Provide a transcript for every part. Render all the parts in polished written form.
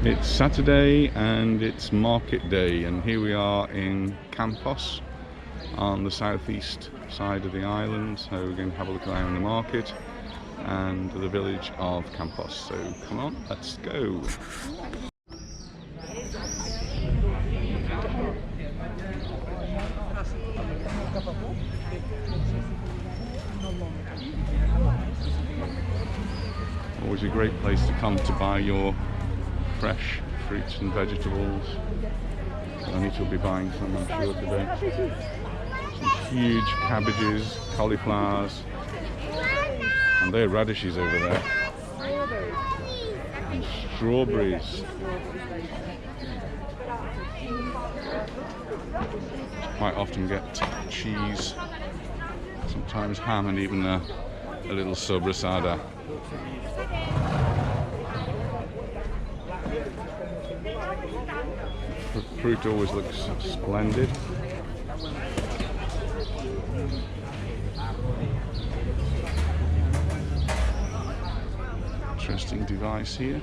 It's Saturday and it's market day, and here we are in Campos on the southeast side of the island. So we're going to have a look around the market and the village of Campos. So come on, let's go. Always a great place to come to buy your fresh fruits and vegetables. Anita will be buying some, I'm sure, today. Some huge cabbages, cauliflowers, and they're radishes over there. And strawberries. Quite often get cheese, sometimes ham, and even a little sobrasada. Fruit always looks splendid. Interesting device here.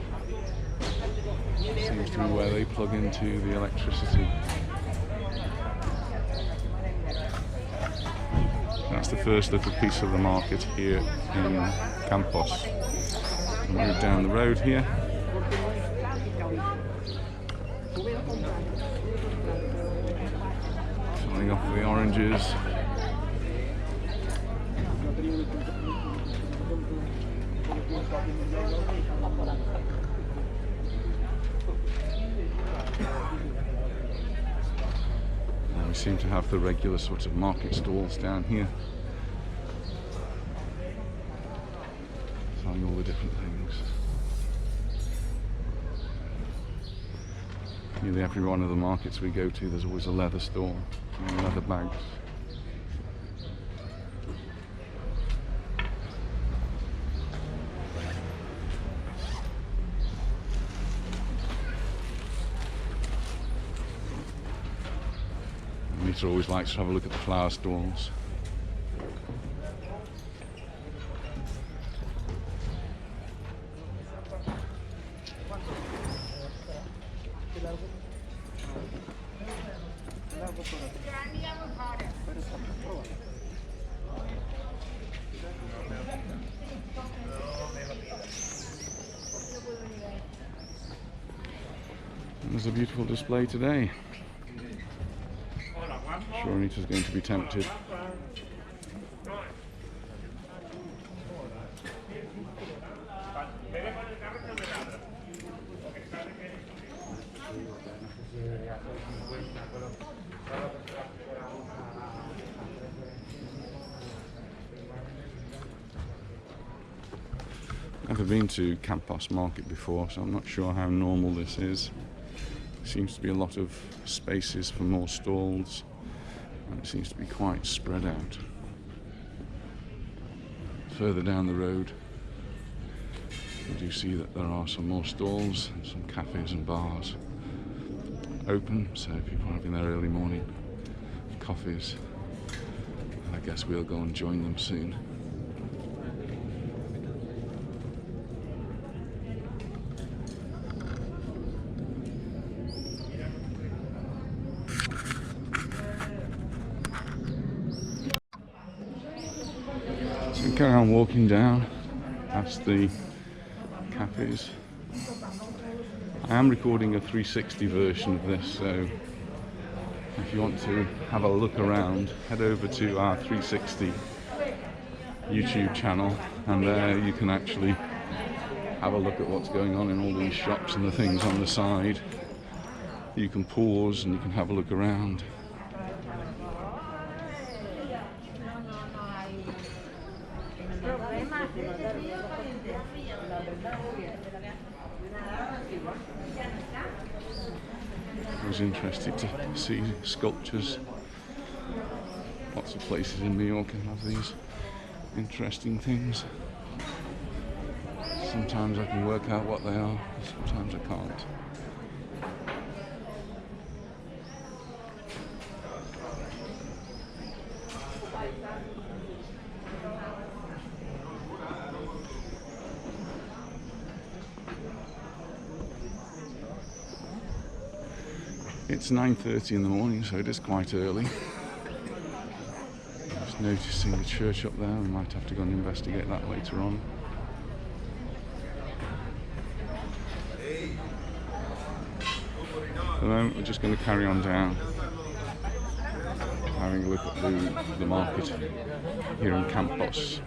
Seems to be where they plug into the electricity. That's the first little piece of the market here in Campos. We'll move down the road here. Filling off the oranges. And we seem to have the regular sort of market stalls down here, selling all the different things. Nearly every one of the markets we go to, there's always a leather store and leather bags. Anita always likes to have a look at the flower stalls. There's a beautiful display today. I'm sure Anita's going to be tempted. Never been to Campos Market before, so I'm not sure how normal this is. Seems to be a lot of spaces for more stalls, and it seems to be quite spread out. Further down the road, you do see that there are some more stalls and some cafes and bars open, so people are having their early morning coffees, and I guess we'll go and join them soon. So carry on walking down past the cafes. I am recording a 360 version of this, so if you want to have a look around, head over to our 360 YouTube channel, and there you can actually have a look at what's going on in all these shops and the things on the side. You can pause and you can have a look around. I was interested to see sculptures. Lots of places in Mallorca have these interesting things. Sometimes I can work out what they are, sometimes I can't. It's 9:30 in the morning, so it is quite early. Just noticing the church up there. We might have to go and investigate that later on. At the moment, we're just going to carry on down, having a look at the market here in Campos.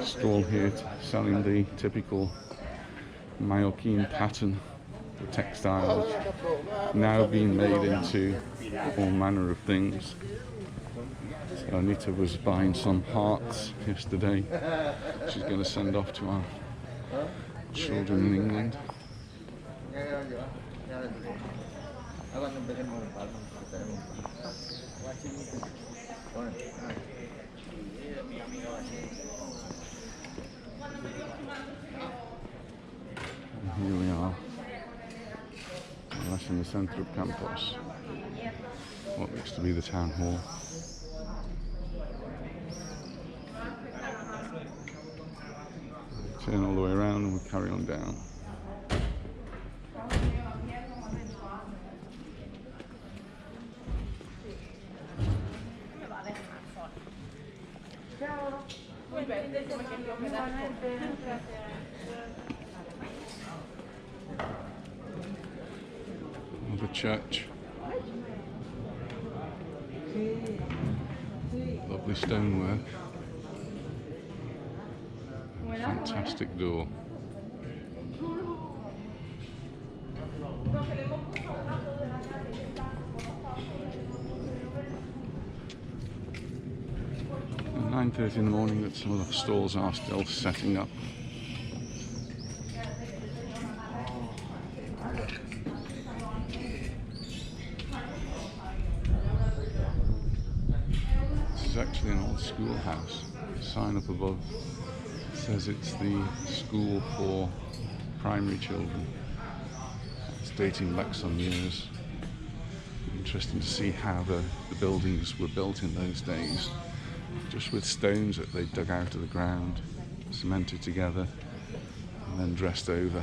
Stall here selling the typical Mallorcan pattern for textiles, now being made into all manner of things. So Anita was buying some hearts yesterday. She's going to send off to our children in England. And here we are, right in the centre of Campos, what looks to be the town hall. Turn all the way around and we carry on down. The church. Lovely stonework. Fantastic door. At 9:30 in the morning, that some of the stalls are still setting up. This is actually an old schoolhouse. The sign up above says it's the school for primary children. It's dating back some years. Interesting to see how the buildings were built in those days, just with stones that they dug out of the ground, cemented together and then dressed over.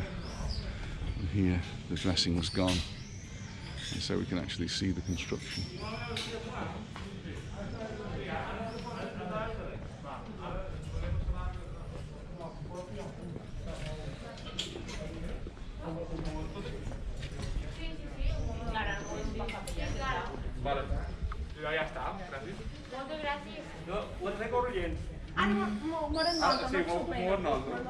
And here the dressing was gone, and so we can actually see the construction. Vale, ya está, gracias. Moltes gràcies. No, ho has de corrent. Ah, no, moren nosaltres, sí, no moren nosaltres.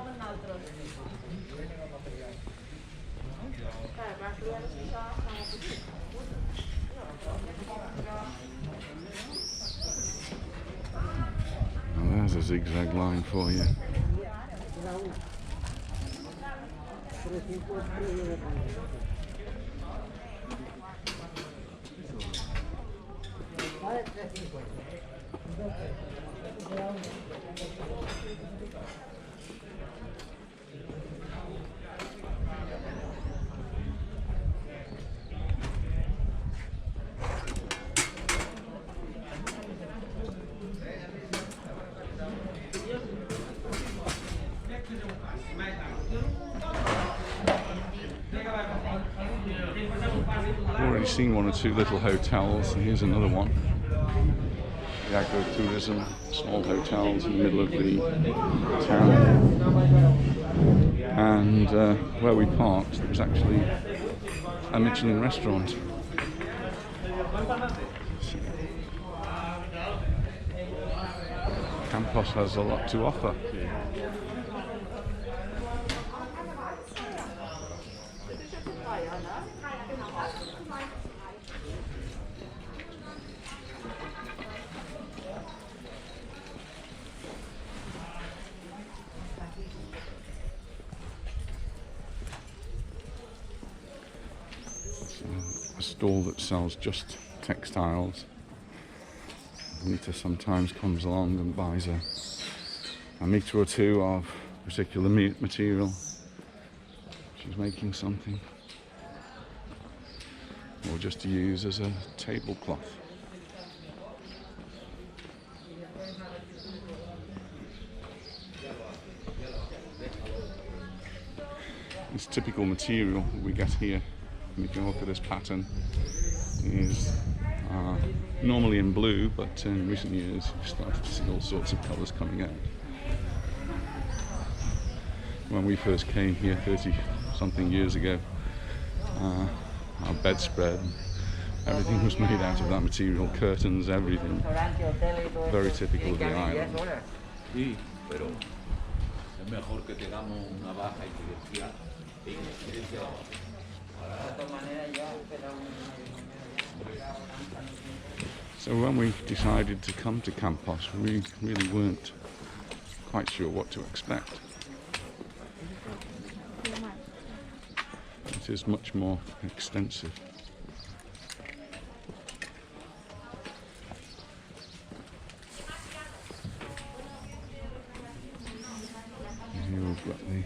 Well, there's a zigzag line for you. Already seen one or two little hotels, and here's another one. The agro-tourism, small hotels in the middle of the town. And where we parked, there was actually a Michelin restaurant. Campos has a lot to offer. A stall that sells just textiles. Anita sometimes comes along and buys a metre or two of particular material. She's making something, or just to use as a tablecloth. typical material that we get here, and you can look at this pattern, is normally in blue, but in recent years we've started to see all sorts of colours coming out. When we first came here 30 something years ago, our bedspread, everything was made out of that material, curtains, everything. Very typical of the island. Sí, pero es mejor que tengamos una baja incidencia e incidencia baja. So when we decided to come to Campos, we really weren't quite sure what to expect. It is much more extensive. Here we've got the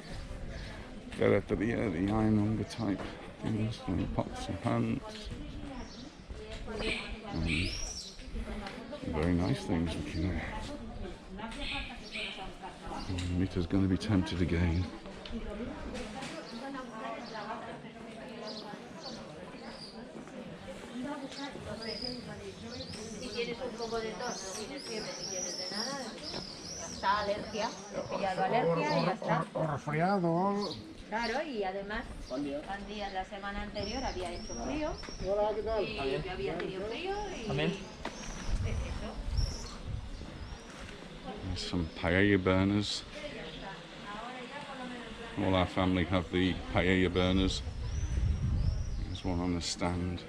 ferreteria, the ironmonger type things, and pots and pans. And very nice things looking there. Anita's going to be tempted again. Si tienes un poco de tos, no tienes fiebre, ni tienes de nada, está alergia, he pillado alergia y ya está. O resfriado. Claro, y además, un día la semana anterior había hecho frío. Hola, ¿qué tal? Y yo había tenido frío y... Amén. Eso. There's some paella burners. All our family have the paella burners. There's one on the stand.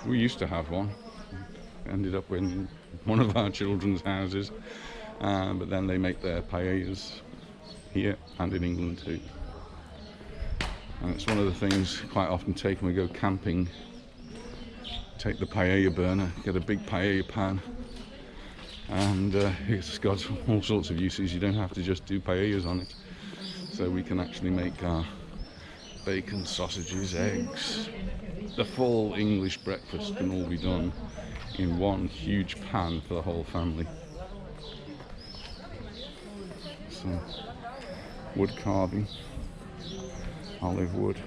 We used to have one. Ended up in one of our children's houses, but then they make their paellas here and in England too. And it's one of the things quite often take when we go camping. Take the paella burner, get a big paella pan, and it's got all sorts of uses. You don't have to just do paellas on it, so we can actually make our bacon, sausages, eggs. The full English breakfast can all be done in one huge pan for the whole family. So, wood carving, olive wood.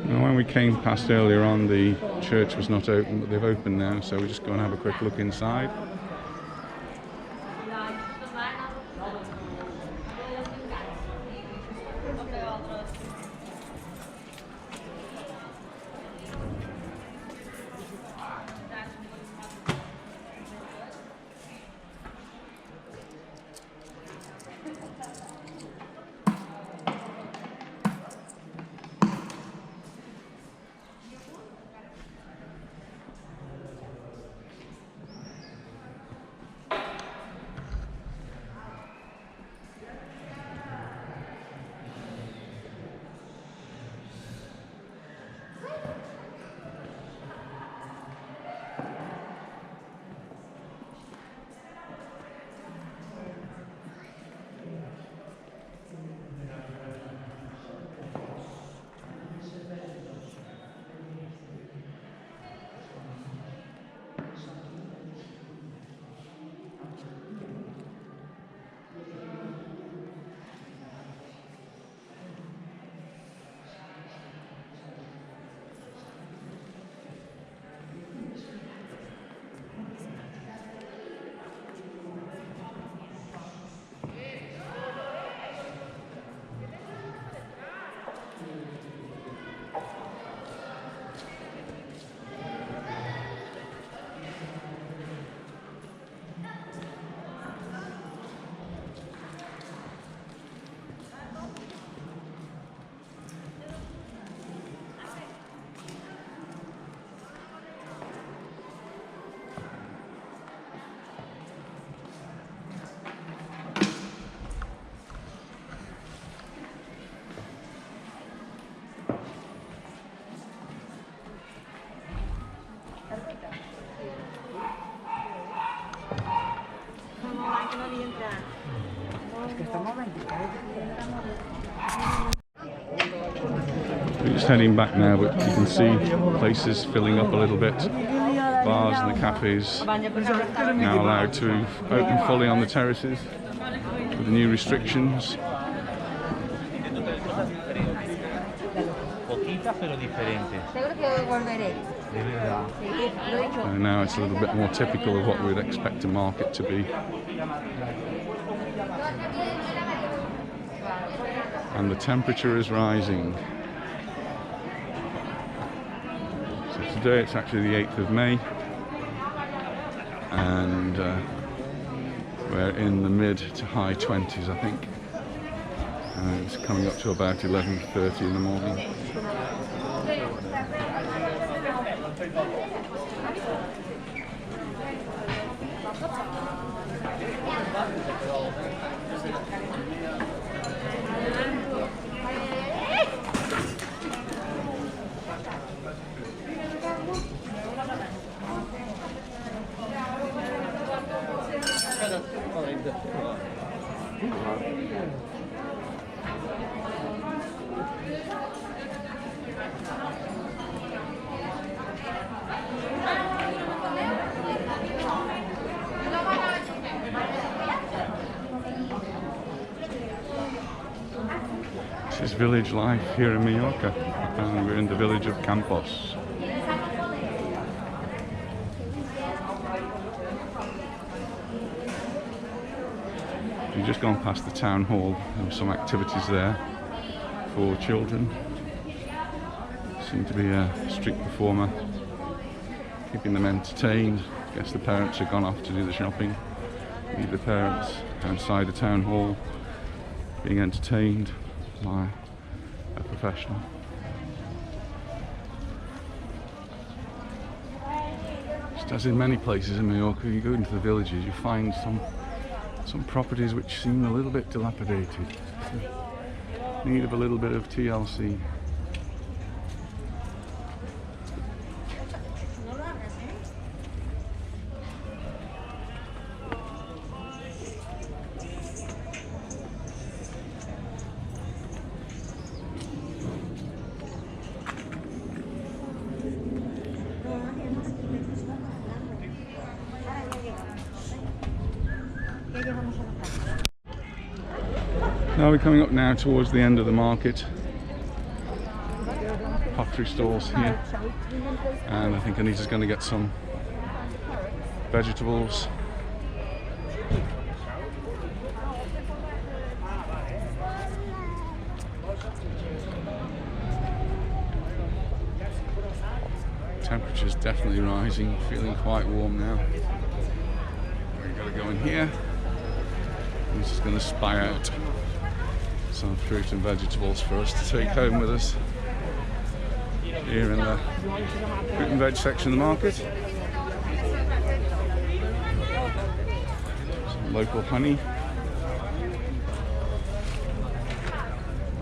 Now, when we came past earlier on, the church was not open, but they've opened now, so we just go and have a quick look inside. We're just heading back now, but you can see places filling up a little bit. Bars and the cafes now allowed to open fully on the terraces with the new restrictions. bonitas pero diferentes. Seguro que volveré. De verdad. Sí, lo he dicho. And now it's a little bit more typical of what we'd expect a market to be. And the temperature is rising. So today it's actually the 8th of May, and we're in the mid to high 20s, I think. And it's coming up to about 11:30 in the morning. This is village life here in Mallorca, and we're in the village of Campos. We've just gone past the town hall. There were some activities there for children. Seemed to be a street performer keeping them entertained. I guess the parents have gone off to do the shopping. Leave the parents outside the town hall being entertained by a professional. Just as in many places in Mallorca, you go into the villages, you find some properties which seem a little bit dilapidated, need of a little bit of TLC. Now we're coming up now towards the end of the market. Pottery stalls here, and I think Anita's going to get some vegetables. Temperature's definitely rising, feeling quite warm now. We've got to go in here. I'm just going to spy out some fruit and vegetables for us to take home with us here in the fruit and veg section of the market. Some local honey,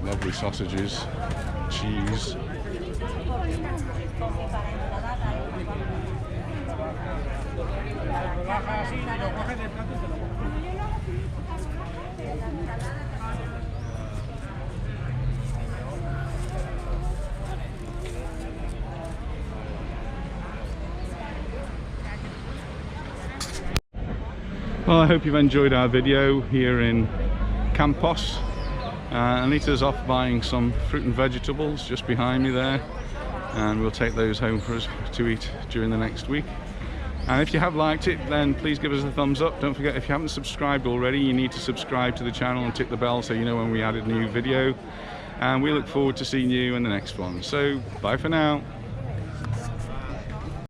lovely sausages, cheese. Well, I hope you've enjoyed our video here in Campos. Anita's off buying some fruit and vegetables just behind me there, and we'll take those home for us to eat during the next week. And if you have liked it, then please give us a thumbs up. Don't forget, if you haven't subscribed already, you need to subscribe to the channel and tick the bell so you know when we add a new video. And we look forward to seeing you in the next one. So bye for now.